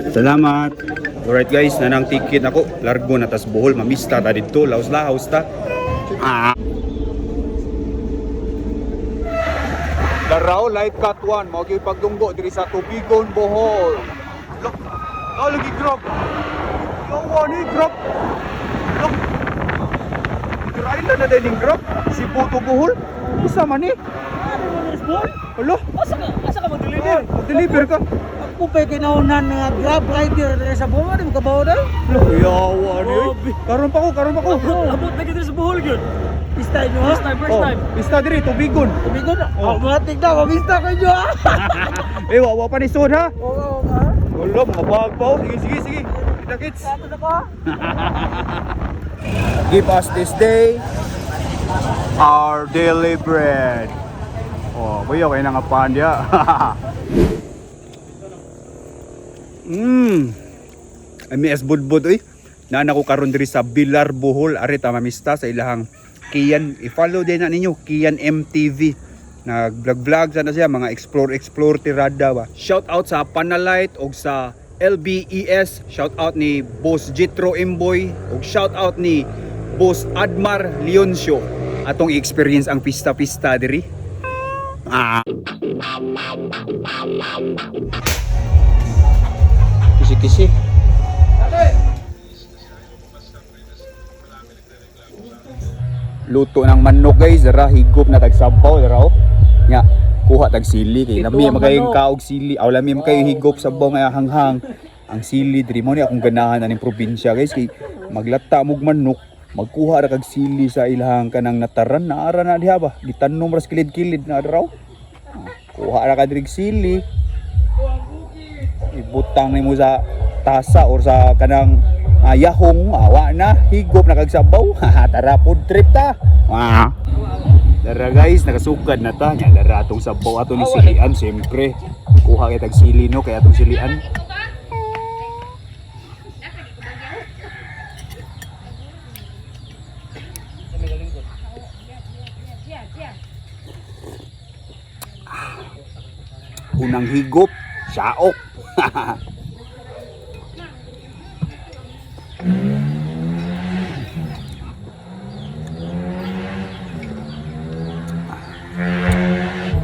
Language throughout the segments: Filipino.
Salamat. Alright guys, nanang ticket ako. Largo na tas Bohol, mamista ta dito. Laos ta. Daraw live cut 1, mo gyud pagdunggo diri sa Tubigon, Bohol. Look, lagi grab. Yawa ni grab. Look. Kailan na din grab? Si Puto Bohol. Isa man ni. Hello? Asa ka mag-deliver? Mag-deliver ka? Ako pa kinaunan nga grab rider sa Bohol, di mo kabaw na? Yawa ni. Karon pa ko. Abot na kita sa Bohol yun. First time nyo ha? First time. Pista diri, Tubigon. Tumigon na? Matik na, mabista ko nyo ha? Wawa pa ni Sod ha? Oo nga. Wala, mga bagpaw. Sige. Kita kits. Sato na ko. Give us this day our daily bread. Oh, kuya, kayo na nga pandya. Amias budbud oy. Nana ko karon diri sa Bilar, Bohol. Ari ta mamista sa ilahang Kian. I-follow din na ninyo Kian MTV. Nag-vlog sana siya, mga explore tirada ba. Shout out sa Panalight og sa LBES. Shout out ni Boss Jitro Imboy og shout out ni Boss Admar Leoncio. Atong i-experience ang pista-pista diri. Kisi-kisi. Luto ng manok guys, dara higop na tagsabaw dara oh. Nya, kuha tag sili kay lami magayong kaog sili. Aw lami magayong higop sabaw nga hanghang. Ang sili diri mo ni akong ganahan aning probinsya guys kay maglata mog manok, magkuha ra kag sili sa ilahang kanang nataran naara na diha ba. Gitanom ra sa kilid-kilid na dara. Kuha ra ka diri sili. Ibutang nimo sa tasa or sa kanang yahong, awa na, higop na kagsabaw. Tara food trip ta. Dara guys, nakasukad na ta. Nya dara atong sabaw ato ni silian siyempre. Kuha kay tag sili no kay atong silian. Unang higop, saok.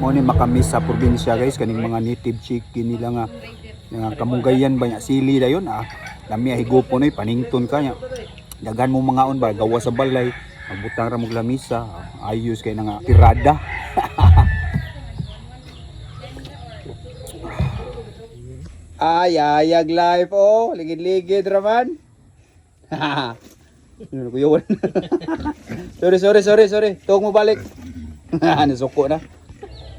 Mo ni makamis sa probinsya guys kaning mga native chicken nila nga kamunggayan ba nya sili dayon lami higopon oy panington ka nya dagan mo mga on ba gawa sa balay magbutang ra mog lamisa ayos kay nga tirada. Ayag life oh, ligid-ligid raman. Kuyawan. Sorry. Tuog mo balik. Nasuko na.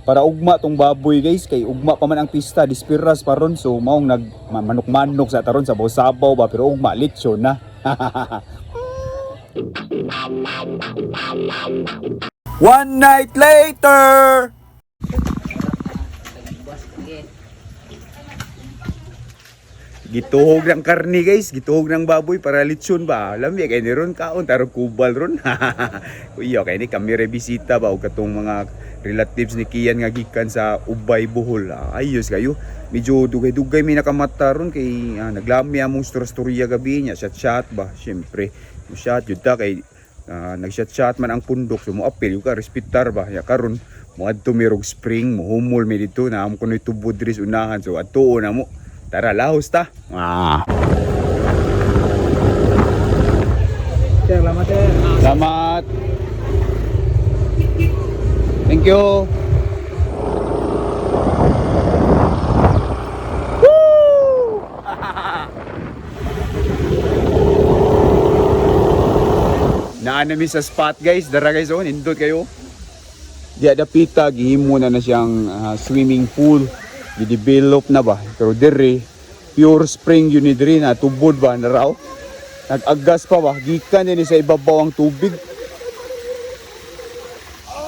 Para ugma tong baboy guys, kay ugma pa man ang pista, dispiras pa ron. So maong manok-manok sa taron sa sabaw ba, pero ugma lechon na. One night later. Gituhog ng karni guys, gituhog ng baboy para lechon ba. Lami kay ni ron kaon tarong kubal ron. Kuya kay ni kami rebisita ba og katong mga relatives ni Kian nga gikan sa Ubay, Bohol. Ayos kayo. Medyo dugay-dugay mi nakamata ron kay naglami among storya gabi nya chat ba. Syempre, chat jud ta kay nag-chat man ang pundok so mo apil ka respetar ba. Ya karon moadto mi rog spring, mohumol mi dito na amo kunoy tubod diri unahan so adtuo na mo. Tara, lahos ta. Salamat eh. Salamat. Thank you. Woo! Naanami sa spot guys. Dara guys oh, nindot kayo. Di ada pita, gihimo na siyang swimming pool. Gidevelop na ba pero diri pure spring yun diri na tubod ba na raw nag-agas pa ba gikan din sa ibabaw ang tubig.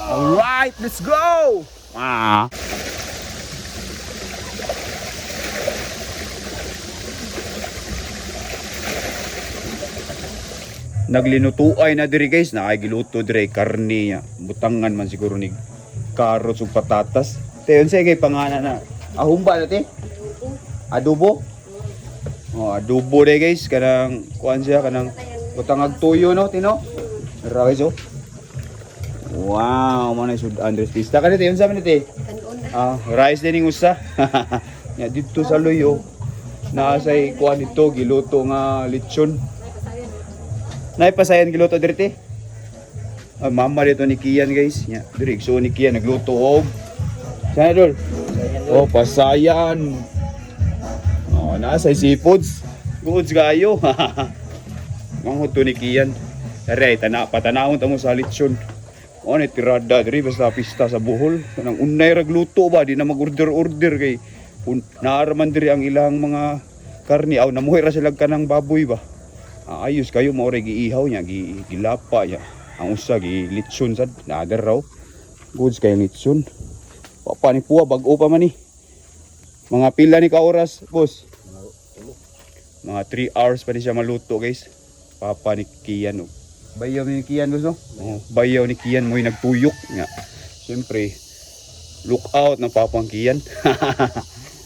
Alright, let's go. Naglinutuay na diri guys, nakagiluto diri karne niya. Butangan man siguro ni carrots ug patatas. Tayon say kay pangana na. Ahumba na te? Adobo? Oh, adobo day guys, kanang kuan siya kanang butangag tuyo no, tino. Ra guys oh. Wow, man sud Andres Pista kanite unsa man ite? Rice din yung usa. Ya dito sa Loyo. Naasay kuan dito giluto nga lechon. Naipasayan giluto dirite. Mama dito ni Kian guys. Ya, diri so ni Kian nagluto og. Sana dol. Oh, pasayan. Oh, naasay seafoods. Goods gayo. Manghod to ni Kian. Tara, patanawon ta mo sa lechon. O ni tirada diri basta pista sa Bohol. Kanang unay ra gluto ba di na mag-order kay naaraman diri ang ilang mga karni aw namuhay ra sila kanang baboy ba. Ayos kayo mao ra giihaw nya gilapa nya. Ang usa gi lechon sad nader raw. Goods kay lechon. Papa ni puwa bag-o pa man ni. Mga pila ni ka oras, boss? Mga 3 hours pa ni siya maluto, guys. Papa ni Kian. Bayaw ni Kian, boss, no? Oh, bayaw ni Kian mo'y nagtuyok. Nga. Siyempre, look out ng papang Kian.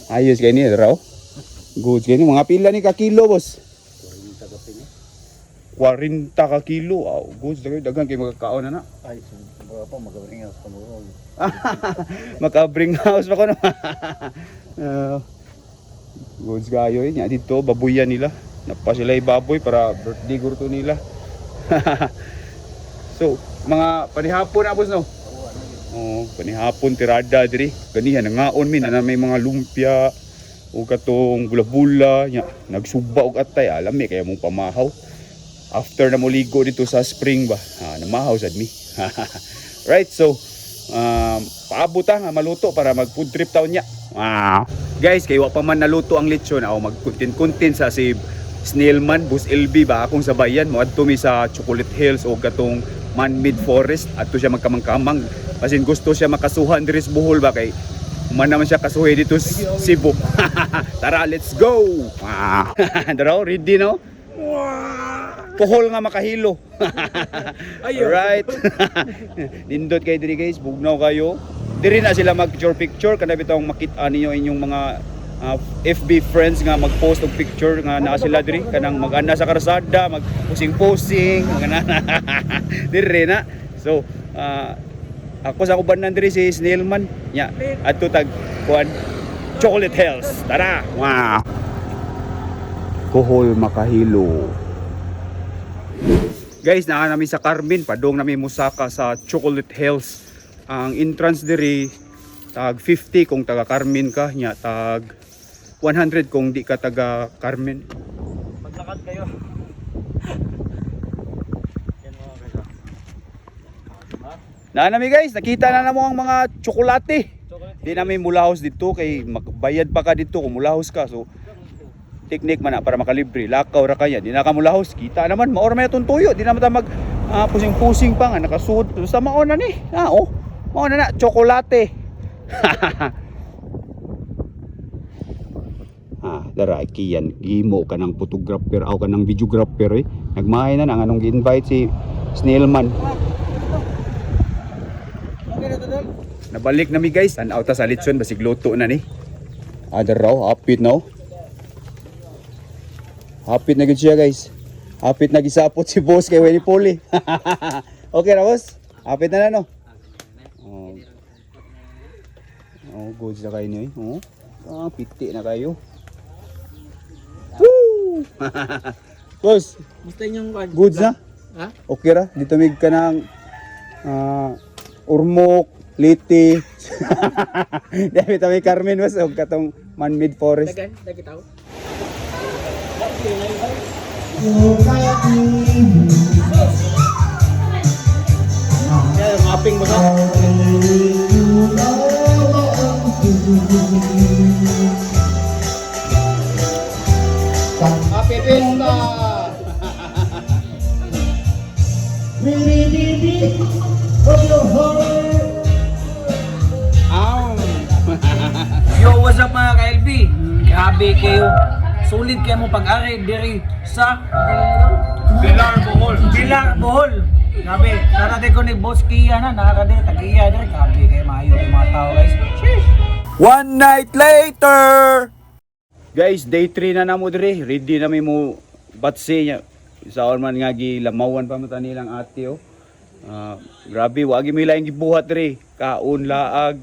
Ayos kayo ni, raw. Goods kayo ni. Mga pila ni ka kilo, boss? 40 ka kilo. Oh, goods, dagan kayo magkakaon na na. Ay, siguro pa magabring house pa mo. Makabring house pa ko na. Goods kayo eh. Dito, babuyan nila. Napa sila baboy para birthday gurto nila. So, mga panihapon na boss no? Oh, panihapon tirada diri. Ganihan ngaon mi na may mga lumpia o katong bula-bula nya. Nagsuba og atay alam mi kaya mong pamahaw. After na mo ligo dito sa spring ba. Namahaw sad mi. Right, so paabot nga maluto para mag food trip taon niya. Wow. Guys, kay wa pa man naluto ang lechon, mag-content sa si Snailman, Bus LB ba akong sabayan mo adto mi sa Chocolate Hills o katong man-made forest adto siya magkamang-kamang. Kasi gusto siya makasuhan diri sa Bohol ba kay man naman siya kasuhi dito sa Cebu. Tara, let's go. Wow. Daraw, ready no? Pohol nga makahilo. Alright. Nindot kayo diri guys, bugnaw kayo. Diri na sila mag-picture kana bitong makita ninyo inyong mga FB friends nga mag-post og picture nga naa sila diri kanang mag-ana sa karsada, mag-pusing-pusing, diri na. So, ako sa uban diri si Snailman. Nya, adto tag kuan Chocolate Hills. Tara. Wow. Pohol makahilo. Guys, naa namin sa Carmen, padong namin musaka sa Chocolate Hills. Ang entrance diri tag 50 kung taga Carmen ka, nya tag 100 kung di ka taga Carmen. Maglakad kayo. Yan mga guys. Na nami guys, nakita na namo ang mga tsokolate. Di namin mulahos dito kay magbayad pa ka dito kung mulahos ka. So technique man na para makalibre. Lakaw ra kaya, di na ka mulahos. Kita naman, maor may tuntuyo. Di naman ta mag pusing-pusing pa nga nakasud. Sa mao na ni. Oh. Mao na tsokolate. Dara Kian, gimo ka ng photographer o ka ng videographer eh. Nagmahay na ang anong gi-invite si Snailman. Nabalik na mi guys, tanaw ta sa lechon basig luto na ni. Daraw, hapit na oh. Hapit na gid siya guys. Hapit na gisapot si boss kay Winnie Poli. Okay ra boss? Hapit na no? Oh, goods na kayo niyo eh. Piti na kayo. Woo! Boss, Gusto niyo yung goods na? Ha? Okay ra, dito mig ka ng urmok, liti. Dami ta may Carmen boss og katong man-made forest. Dagan, dagitaw. Mapping ba ka? Happy Fiesta! Yo, what's up mga ka-LB? Grabe kayo. Sulit kayo mo pag-ari diri sa Pilar, Bohol. Pilar, Bohol. Grabe. Narate ko ni Boss Kia na. Nakakade, tag-iya diri. Grabe kayo. Maayo yung mga tao guys. One night later! Guys, day 3 na namo dire. Ready na may mo batse nya. Isaon man nga gilamawan pa mata nilang ate oh. Grabe, wagi mi laing gibuhat dire. Kaon laag.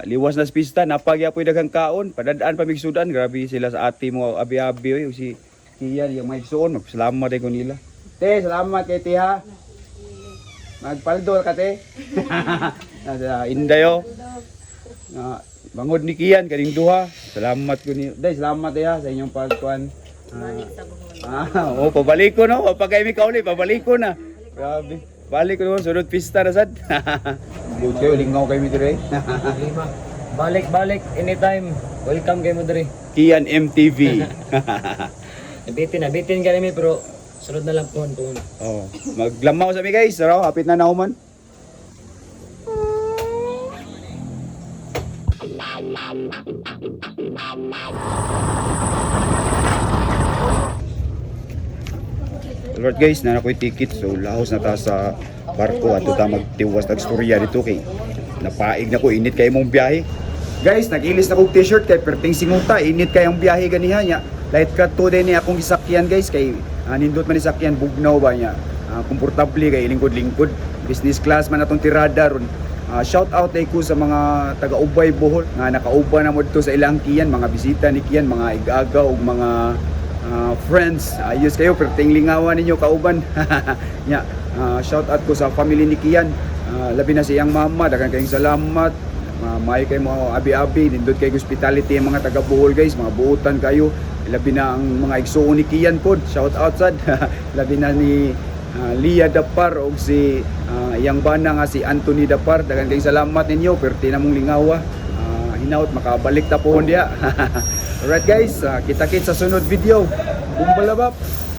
Liwas na sa pista, napagyapoy daghang kaon, padadaan pa migsudan. Grabe sila sa ate mo abi-abi oy si Kian yung may suon, magpasalamat din ko nila. Te, salamat kay te ha. Magpaldol ka te. Indayo. Bangod ni Kian kaning duha. Salamat ko ni. Day, salamat ya sa inyong pagkuan. Pabalik ko no. Pagkay mi kauli, pabalik ko na. Grabe. Balik ko naman, sunod pista na sad. Good kayo, lingaw kayo mi dire. Balik anytime. Welcome kayo mo diri. Kian MTV. Nabitin ka rin pero sunod na lang po. Oh, maglamaw sa mi guys. Saraw, hapit na nauman. Alright guys, na ako'y ticket. So lahos na ta sa barko at ta magtiwas tagstorya dito kay napaig na ko, init kay mong biyahe. Guys, nagilis na kong t-shirt kay perting singuta, init kayong biyahe ganiha niya. Light cut to din ni akong gisakyan guys kay nindot man ni sakyan bugnaw ba niya. Komportable kay lingkod-lingkod. Business class man atong tirada ron. Shout out ay ko sa mga taga Ubay Bohol nga nakauban na mo dito sa ilang Kian, mga bisita ni Kian, mga igagaw ug mga friends. Ayos kayo, perting lingawan ninyo kauban. Nya, shout out ko sa family ni Kian. Labi na siyang mama, daghang kayong salamat. May kayo mo abi-abi, nindot kay hospitality ang mga taga Bohol guys, mga buutan kayo. Labi na ang mga igsuon ni Kian pod. Shout out sad. Labi na ni Lia Dapar o si yang bana nga si Anthony Dapar. Daghang kayong salamat ninyo, perti na mong lingawa. Hinaut makabalik ta po diya. Alright guys, kita-kits sa sunod video. Bumbalabap.